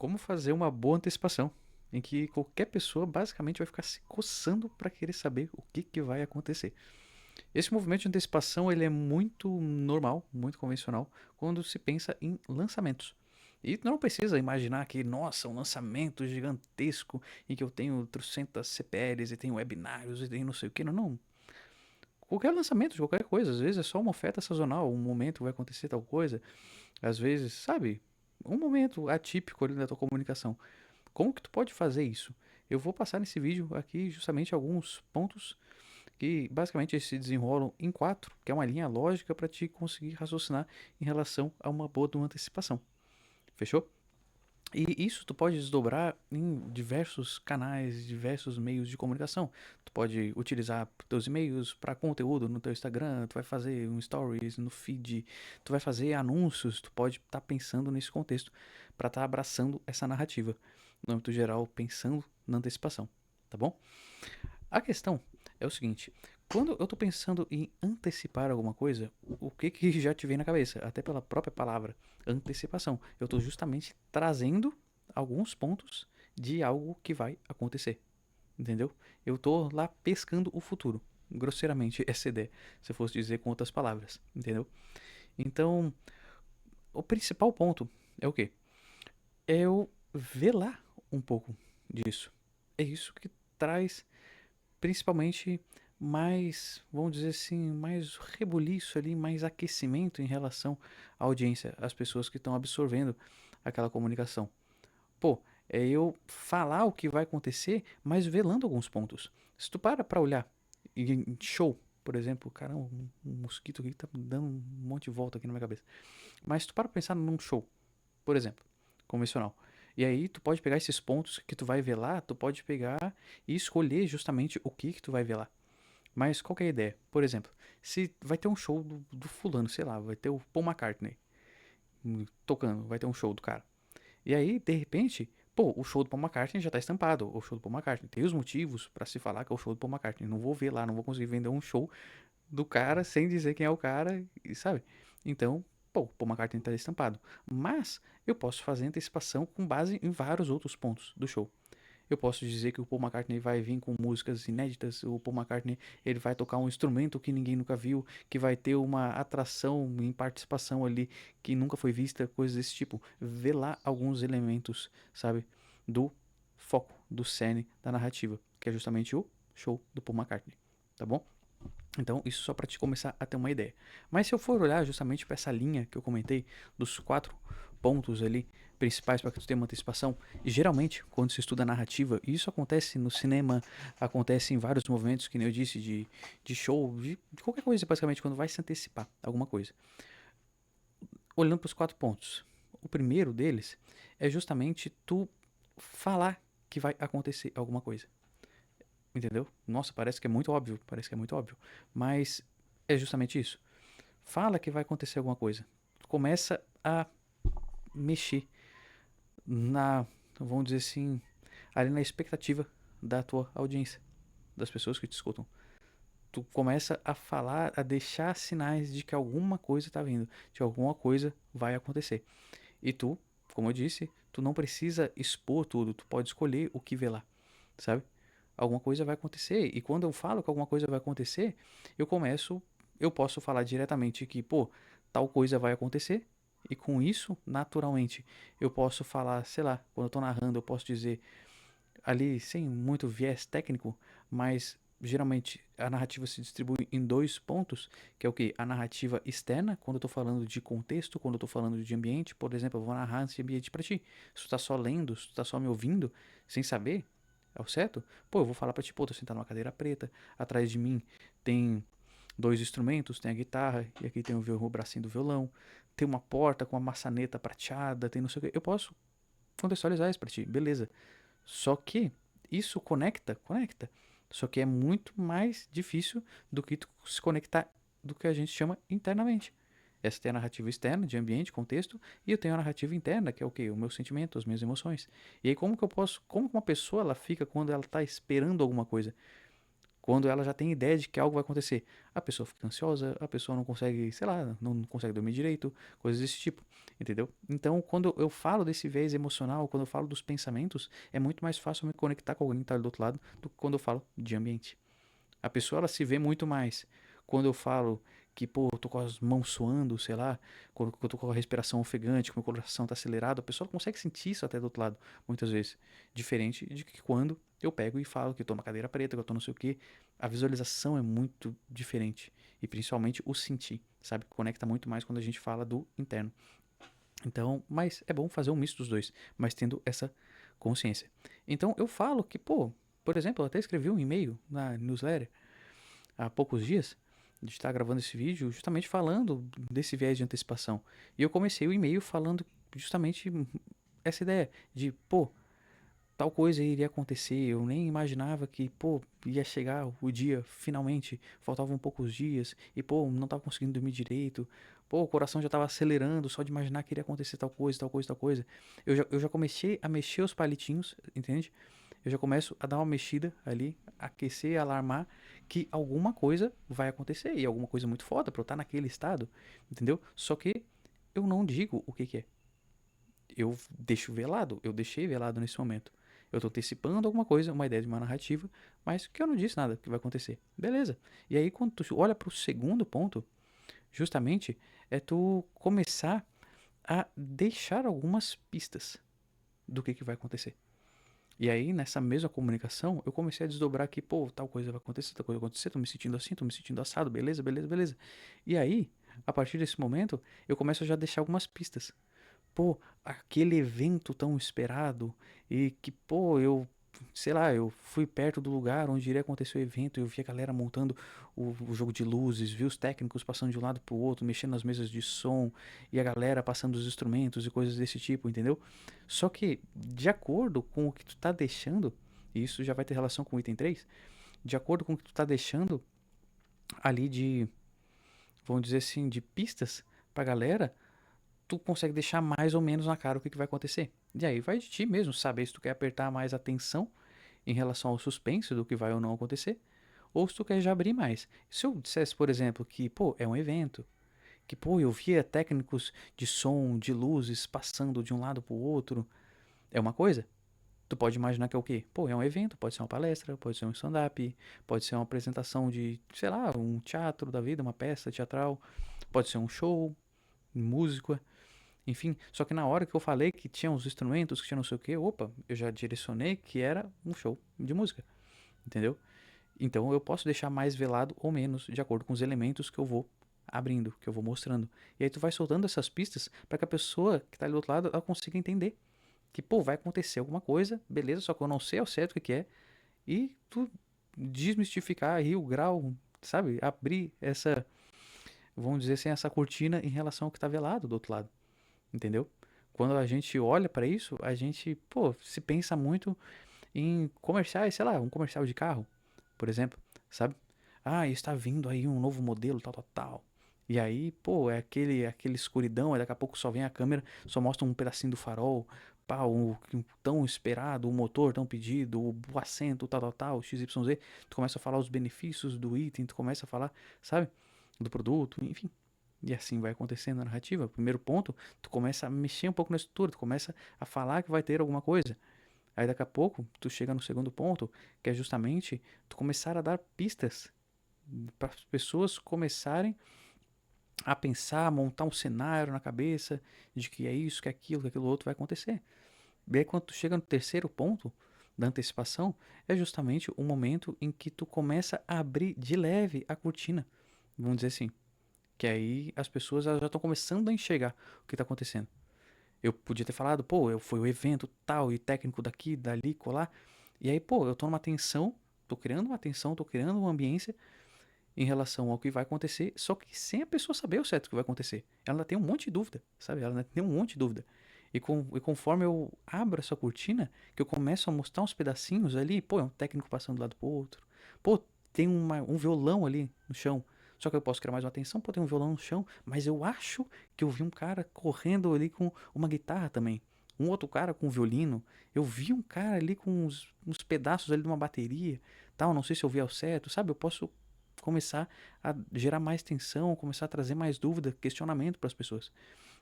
como fazer uma boa antecipação, em que qualquer pessoa basicamente vai ficar se coçando para querer saber o que, que vai acontecer. Esse movimento de antecipação ele é muito normal, muito convencional, quando se pensa em lançamentos. E não precisa imaginar que, nossa, um lançamento gigantesco em que eu tenho trocentas CPLs e tenho webinários e tenho não sei o que. Não, não. Qualquer lançamento de qualquer coisa, às vezes é só uma oferta sazonal, um momento vai acontecer tal coisa, às vezes, sabe, um momento atípico ali na tua comunicação. Como que tu pode fazer isso? Eu vou passar nesse vídeo aqui justamente alguns pontos que basicamente se desenrolam em quatro, que é uma linha lógica para te conseguir raciocinar em relação a uma boa de uma antecipação. Fechou? E isso tu pode desdobrar em diversos canais, diversos meios de comunicação. Tu pode utilizar teus e-mails para conteúdo no teu Instagram, tu vai fazer um stories no feed, tu vai fazer anúncios, tu pode estar pensando nesse contexto para estar abraçando essa narrativa, no âmbito geral, pensando na antecipação, tá bom? A questão é o seguinte, quando eu estou pensando em antecipar alguma coisa, o que que já te vem na cabeça? Até pela própria palavra, antecipação. Eu estou justamente trazendo alguns pontos de algo que vai acontecer, entendeu? Eu estou lá pescando o futuro, grosseiramente essa ideia, se eu fosse dizer com outras palavras, entendeu? Então, o principal ponto é o quê? É eu velar um pouco disso. É isso que traz principalmente mais, vamos dizer assim, mais rebuliço ali, mais aquecimento em relação à audiência, às pessoas que estão absorvendo aquela comunicação. Pô, é eu falar o que vai acontecer, mas velando alguns pontos. Se tu para olhar em show, por exemplo, caramba, um mosquito aqui tá dando um monte de volta aqui na minha cabeça. Mas se tu para pensar num show, por exemplo, convencional. E aí tu pode pegar esses pontos que tu vai ver lá, tu pode pegar e escolher justamente o que tu vai ver lá. Mas qual que é a ideia? Por exemplo, se vai ter um show do fulano, sei lá, vai ter o Paul McCartney tocando, vai ter um show do cara. E aí, de repente, pô, o show do Paul McCartney já tá estampado, o show do Paul McCartney. Tem os motivos pra se falar que é o show do Paul McCartney. Não vou ver lá, não vou conseguir vender um show do cara sem dizer quem é o cara, sabe? Então, pô, o Paul McCartney tá estampado. Mas eu posso fazer antecipação com base em vários outros pontos do show. Eu posso dizer que o Paul McCartney vai vir com músicas inéditas, o Paul McCartney ele vai tocar um instrumento que ninguém nunca viu, que vai ter uma atração em participação ali que nunca foi vista, coisas desse tipo. Vê lá alguns elementos, sabe, do foco, do cerne da narrativa, que é justamente o show do Paul McCartney, tá bom? Então, isso só para te começar a ter uma ideia. Mas se eu for olhar justamente para essa linha que eu comentei, dos quatro pontos ali principais para que tu tenha uma antecipação, e geralmente, quando se estuda narrativa, e isso acontece no cinema, acontece em vários movimentos, que nem eu disse, de show, de qualquer coisa, basicamente, quando vai se antecipar alguma coisa. Olhando para os quatro pontos. O primeiro deles é justamente tu falar que vai acontecer alguma coisa. Entendeu? Nossa, parece que é muito óbvio, parece que é muito óbvio. Mas é justamente isso. Fala que vai acontecer alguma coisa. Começa a mexer na, vamos dizer assim, ali na expectativa da tua audiência, das pessoas que te escutam. Tu começa a falar, a deixar sinais de que alguma coisa tá vindo, de que alguma coisa vai acontecer. E tu, como eu disse, tu não precisa expor tudo, tu pode escolher o que ver lá, sabe? Alguma coisa vai acontecer. E quando eu falo que alguma coisa vai acontecer, eu posso falar diretamente que, pô, tal coisa vai acontecer. E com isso, naturalmente, eu posso falar, sei lá, quando eu tô narrando, eu posso dizer ali sem muito viés técnico, mas geralmente a narrativa se distribui em dois pontos, que é o que? A narrativa externa, quando eu tô falando de contexto, quando eu tô falando de ambiente, por exemplo, eu vou narrar esse ambiente para ti. Se tu tá só lendo, se tu tá só me ouvindo, sem saber, é o certo? Pô, eu vou falar pra ti, pô, tô sentado numa cadeira preta, atrás de mim tem dois instrumentos, tem a guitarra, e aqui tem o bracinho do violão, tem uma porta com uma maçaneta prateada, tem não sei o que. Eu posso contextualizar isso pra ti, beleza. Só que isso conecta, conecta. Só que é muito mais difícil do que tu se conectar do que a gente chama internamente. Essa tem a narrativa externa, de ambiente, contexto, e eu tenho a narrativa interna, que é o quê? O meu sentimento, as minhas emoções. E aí como que eu posso, como que uma pessoa ela fica quando ela está esperando alguma coisa? Quando ela já tem ideia de que algo vai acontecer. A pessoa fica ansiosa, a pessoa não consegue, sei lá, não consegue dormir direito, coisas desse tipo, entendeu? Então, quando eu falo desse viés emocional, quando eu falo dos pensamentos, é muito mais fácil eu me conectar com alguém que tá do outro lado do que quando eu falo de ambiente. A pessoa ela se vê muito mais quando eu falo que, pô, eu tô com as mãos suando, sei lá, quando eu tô com a respiração ofegante, que meu coração tá acelerado, a pessoa consegue sentir isso até do outro lado, muitas vezes. Diferente de que quando eu pego e falo que eu tô na cadeira preta, que eu tô não sei o quê, a visualização é muito diferente. E principalmente o sentir, sabe? Conecta muito mais quando a gente fala do interno. Então, mas é bom fazer um misto dos dois, mas tendo essa consciência. Então eu falo que, pô, por exemplo, eu até escrevi um e-mail na newsletter há poucos dias de estar gravando esse vídeo justamente falando desse viés de antecipação. E eu comecei o e-mail falando justamente essa ideia de, pô, tal coisa iria acontecer, eu nem imaginava que, pô, ia chegar o dia finalmente, faltavam poucos dias e, pô, não tava conseguindo dormir direito. Pô, o coração já tava acelerando só de imaginar que iria acontecer tal coisa, tal coisa, tal coisa. Eu já comecei a mexer os palitinhos, entende? Eu já começo a dar uma mexida ali, aquecer, alarmar que alguma coisa vai acontecer e alguma coisa muito foda pra eu estar naquele estado, entendeu? Só que eu não digo o que que é. Eu deixo velado, eu deixei velado nesse momento. Eu tô antecipando alguma coisa, uma ideia de uma narrativa, mas que eu não disse nada que vai acontecer. Beleza. E aí quando tu olha pro segundo ponto, justamente é tu começar a deixar algumas pistas do que vai acontecer. E aí, nessa mesma comunicação, eu comecei a desdobrar que, pô, tal coisa vai acontecer, tal coisa vai acontecer, tô me sentindo assim, tô me sentindo assado, beleza, beleza, beleza. E aí, a partir desse momento, eu começo a já deixar algumas pistas. Pô, aquele evento tão esperado e que, pô, sei lá, eu fui perto do lugar onde iria acontecer o evento e eu vi a galera montando o jogo de luzes, vi os técnicos passando de um lado pro outro, mexendo nas mesas de som e a galera passando os instrumentos e coisas desse tipo, entendeu? Só que, de acordo com o que tu tá deixando, e isso já vai ter relação com o item 3, de acordo com o que tu tá deixando ali de, vamos dizer assim, de pistas pra galera, tu consegue deixar mais ou menos na cara o que, que vai acontecer. E aí vai de ti mesmo saber se tu quer apertar mais atenção em relação ao suspense do que vai ou não acontecer, ou se tu quer já abrir mais. Se eu dissesse, por exemplo, que, pô, é um evento, que, pô, eu via técnicos de som, de luzes passando de um lado pro outro, é uma coisa. Tu pode imaginar que é o quê? Pô, é um evento, pode ser uma palestra, pode ser um stand-up, pode ser uma apresentação de, sei lá, um teatro da vida, uma peça teatral, pode ser um show, música, enfim, só que na hora que eu falei que tinha os instrumentos, que tinha não sei o que, opa, eu já direcionei que era um show de música, entendeu? Então eu posso deixar mais velado ou menos, de acordo com os elementos que eu vou abrindo, que eu vou mostrando. E aí tu vai soltando essas pistas para que a pessoa que tá ali do outro lado, ela consiga entender que, pô, vai acontecer alguma coisa, beleza, só que eu não sei ao certo o que que é, e tu desmistificar aí o grau, sabe? Abrir essa, vamos dizer assim, essa cortina em relação ao que tá velado do outro lado. Entendeu? Quando a gente olha pra isso, a gente, pô, se pensa muito em comerciais, sei lá, um comercial de carro, por exemplo, sabe? Ah, está vindo aí um novo modelo, tal, tal, tal. E aí, pô, é aquele escuridão, aí daqui a pouco só vem a câmera, só mostra um pedacinho do farol, pá, o tão esperado, o motor tão pedido, o assento, tal, tal, tal, XYZ. Tu começa a falar os benefícios do item, tu começa a falar, sabe? Do produto, enfim. E assim vai acontecendo a narrativa. Primeiro ponto, tu começa a mexer um pouco na estrutura, tu começa a falar que vai ter alguma coisa. Aí daqui a pouco, tu chega no segundo ponto, que é justamente tu começar a dar pistas para as pessoas começarem a pensar, a montar um cenário na cabeça de que é isso, que aquilo outro vai acontecer. E aí quando tu chega no terceiro ponto da antecipação, é justamente o momento em que tu começa a abrir de leve a cortina, vamos dizer assim. Que aí as pessoas elas já estão começando a enxergar o que está acontecendo. Eu podia ter falado, pô, eu fui o evento tal e técnico daqui, dali, colar. E aí, pô, eu tô numa tensão, tô criando uma tensão, tô criando uma ambiência em relação ao que vai acontecer, só que sem a pessoa saber o certo que vai acontecer. Ela ainda tem um monte de dúvida, sabe? Ela ainda tem um monte de dúvida. E conforme eu abro essa cortina, que eu começo a mostrar uns pedacinhos ali, pô, é um técnico passando de um lado pro outro. Pô, tem um violão ali no chão. Só que eu posso criar mais uma atenção, pô, tem um violão no chão, mas eu acho que eu vi um cara correndo ali com uma guitarra também. um outro cara com violino, eu vi um cara ali com uns pedaços ali de uma bateria, tal, não sei se eu vi ao certo, sabe? Eu posso começar a gerar mais tensão, começar a trazer mais dúvida, questionamento para as pessoas.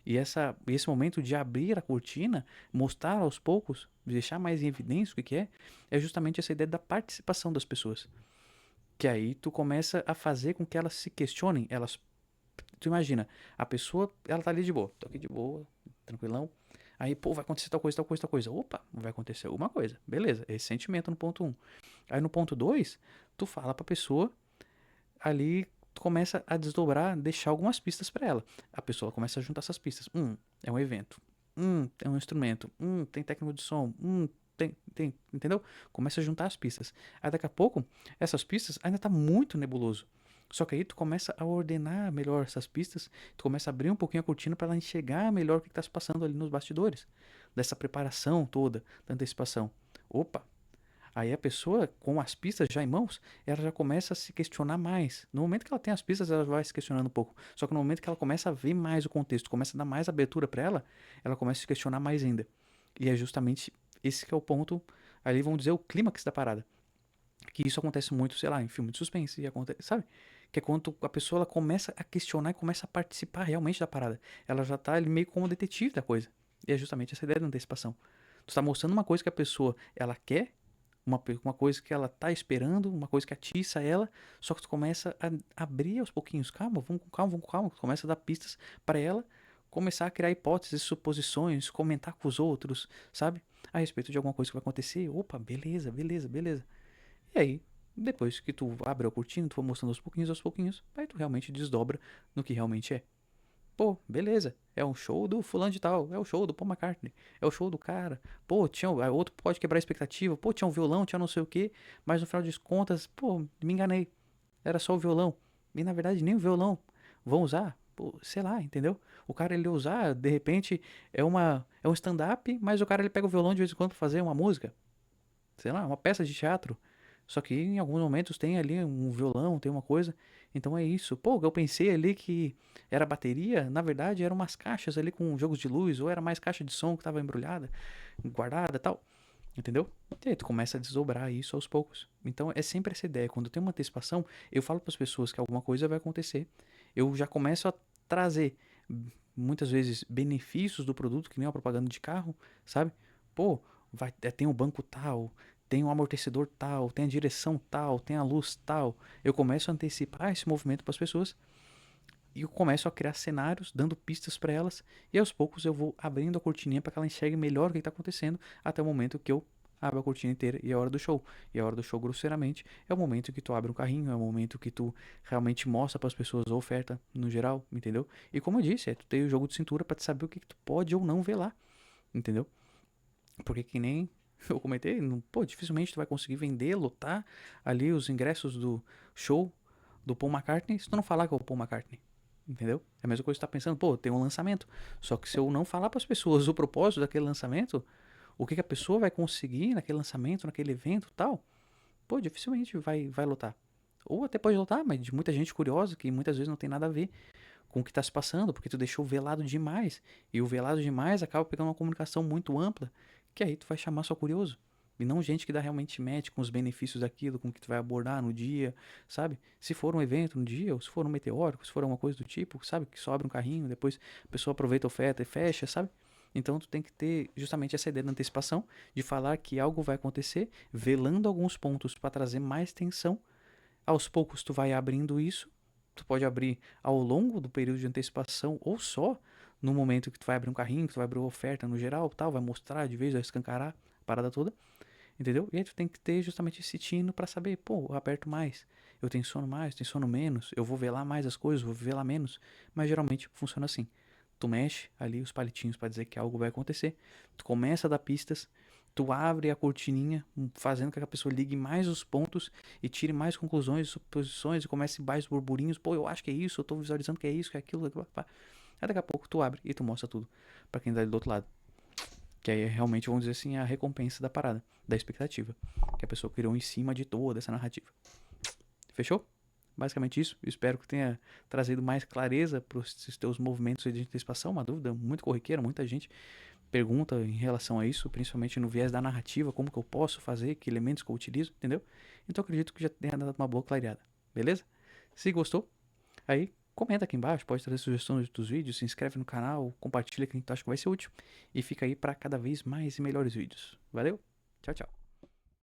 E esse momento de abrir a cortina, mostrar aos poucos, deixar mais em evidência o que é justamente essa ideia da participação das pessoas. Que aí tu começa a fazer com que elas se questionem, tu imagina, a pessoa, ela tá ali de boa, tô aqui de boa, tranquilão. Aí, pô, vai acontecer tal coisa, tal coisa, tal coisa. Opa, vai acontecer alguma coisa. Beleza, esse sentimento no ponto um. Aí no ponto 2 tu fala pra pessoa, ali tu começa a desdobrar, deixar algumas pistas pra ela. A pessoa começa a juntar essas pistas. É um evento. É um instrumento. Tem técnico de som. Tem, entendeu? Começa a juntar as pistas. Aí daqui a pouco, essas pistas ainda tá muito nebuloso. Só que aí tu começa a ordenar melhor essas pistas, tu começa a abrir um pouquinho a cortina para ela enxergar melhor o que está se passando ali nos bastidores, dessa preparação toda, da antecipação. Opa, aí a pessoa, com as pistas já em mãos, ela já começa a se questionar mais. No momento que ela tem as pistas, ela vai se questionando um pouco. Só que no momento que ela começa a ver mais o contexto, começa a dar mais abertura para ela começa a se questionar mais ainda. E é justamente esse que é o ponto, ali vamos dizer, o clímax da parada. Que isso acontece muito, sei lá, em filme de suspense, e acontece, sabe? Que é quando a pessoa ela começa a questionar e começa a participar realmente da parada. Ela já tá ali meio como detetive da coisa. E é justamente essa ideia da antecipação. Tu tá mostrando uma coisa que a pessoa, ela quer, uma coisa que ela tá esperando, uma coisa que atiça ela, só que tu começa a abrir aos pouquinhos. Calma, vamos com calma, vamos com calma. Tu começa a dar pistas para ela começar a criar hipóteses, suposições, comentar com os outros, sabe? A respeito de alguma coisa que vai acontecer. Opa, beleza, beleza, beleza. E aí, depois que tu abre a cortina, tu vai mostrando aos pouquinhos, aí tu realmente desdobra no que realmente é. Pô, beleza, é um show do fulano de tal, é o show do Paul McCartney, é o show do cara. Pô, outro pode quebrar a expectativa, pô, tinha um violão, tinha não sei o que, mas no final das contas, pô, me enganei, era só o violão. E na verdade nem o violão vão usar, pô, sei lá, entendeu? O cara ele usar, de repente, é um stand-up, mas o cara ele pega o violão de vez em quando pra fazer uma música, sei lá, uma peça de teatro. Só que em alguns momentos tem ali um violão, tem uma coisa. Então é isso. Pô, eu pensei ali que era bateria, na verdade eram umas caixas ali com jogos de luz, ou era mais caixa de som que tava embrulhada, guardada e tal. Entendeu? E aí tu começa a desdobrar isso aos poucos. Então é sempre essa ideia. Quando tem uma antecipação, eu falo para as pessoas que alguma coisa vai acontecer. Eu já começo a trazer muitas vezes benefícios do produto, que nem uma propaganda de carro, sabe? Pô, tem o banco tal, tem o amortecedor tal, tem a direção tal, tem a luz tal. Eu começo a antecipar esse movimento para as pessoas e eu começo a criar cenários, dando pistas para elas, e aos poucos eu vou abrindo a cortininha para que ela enxergue melhor o que está acontecendo, até o momento que eu abro a cortina inteira e é a hora do show. E a hora do show, grosseiramente, é o momento que tu abre um carrinho, é o momento que tu realmente mostra para as pessoas a oferta no geral, entendeu? E como eu disse, tu tem o jogo de cintura para te saber o que tu pode ou não ver lá, entendeu? Porque que nem eu comentei, pô, dificilmente tu vai conseguir vender, lotar ali os ingressos do show do Paul McCartney se tu não falar que é o Paul McCartney. Entendeu? É a mesma coisa que tu tá pensando, pô, tem um lançamento. Só que se eu não falar para as pessoas o propósito daquele lançamento, o que a pessoa vai conseguir naquele lançamento, naquele evento tal, pô, dificilmente vai lotar. Ou até pode lotar, mas de muita gente curiosa que muitas vezes não tem nada a ver com o que está se passando, porque tu deixou velado demais. E o velado demais acaba pegando uma comunicação muito ampla, que aí tu vai chamar só curioso. E não gente que dá realmente match com os benefícios daquilo, com o que tu vai abordar no dia, sabe? Se for um evento no dia, ou se for um meteórico, se for uma coisa do tipo, sabe? Que só abre um carrinho, depois a pessoa aproveita a oferta e fecha, sabe? Então tu tem que ter justamente essa ideia da antecipação, de falar que algo vai acontecer, velando alguns pontos para trazer mais tensão. Aos poucos tu vai abrindo isso. Tu pode abrir ao longo do período de antecipação ou só no momento que tu vai abrir um carrinho, que tu vai abrir uma oferta no geral, tal, vai mostrar de vez, vai escancarar a parada toda, entendeu? E aí tu tem que ter justamente esse tino para saber, pô, eu aperto mais, eu tensiono mais, tensiono menos, eu vou velar mais as coisas, vou velar menos, mas geralmente funciona assim. Tu mexe ali os palitinhos para dizer que algo vai acontecer, tu começa a dar pistas, tu abre a cortininha, fazendo com que a pessoa ligue mais os pontos e tire mais conclusões, suposições e comece mais burburinhos. Pô, eu acho que é isso, eu tô visualizando que é isso, que é aquilo. Pá. Aí daqui a pouco tu abre e tu mostra tudo pra quem tá do outro lado. Que aí é realmente, vamos dizer assim, a recompensa da parada, da expectativa. Que a pessoa criou em cima de toda essa narrativa. Fechou? Basicamente isso. Eu espero que tenha trazido mais clareza para os teus movimentos de antecipação. Uma dúvida muito corriqueira, muita gente pergunta em relação a isso, principalmente no viés da narrativa, como que eu posso fazer, que elementos que eu utilizo, entendeu? Então acredito que já tenha dado uma boa clareada, beleza? Se gostou, aí comenta aqui embaixo, pode trazer sugestões dos vídeos, se inscreve no canal, compartilha quem tu acha que vai ser útil e fica aí para cada vez mais e melhores vídeos. Valeu, tchau, tchau.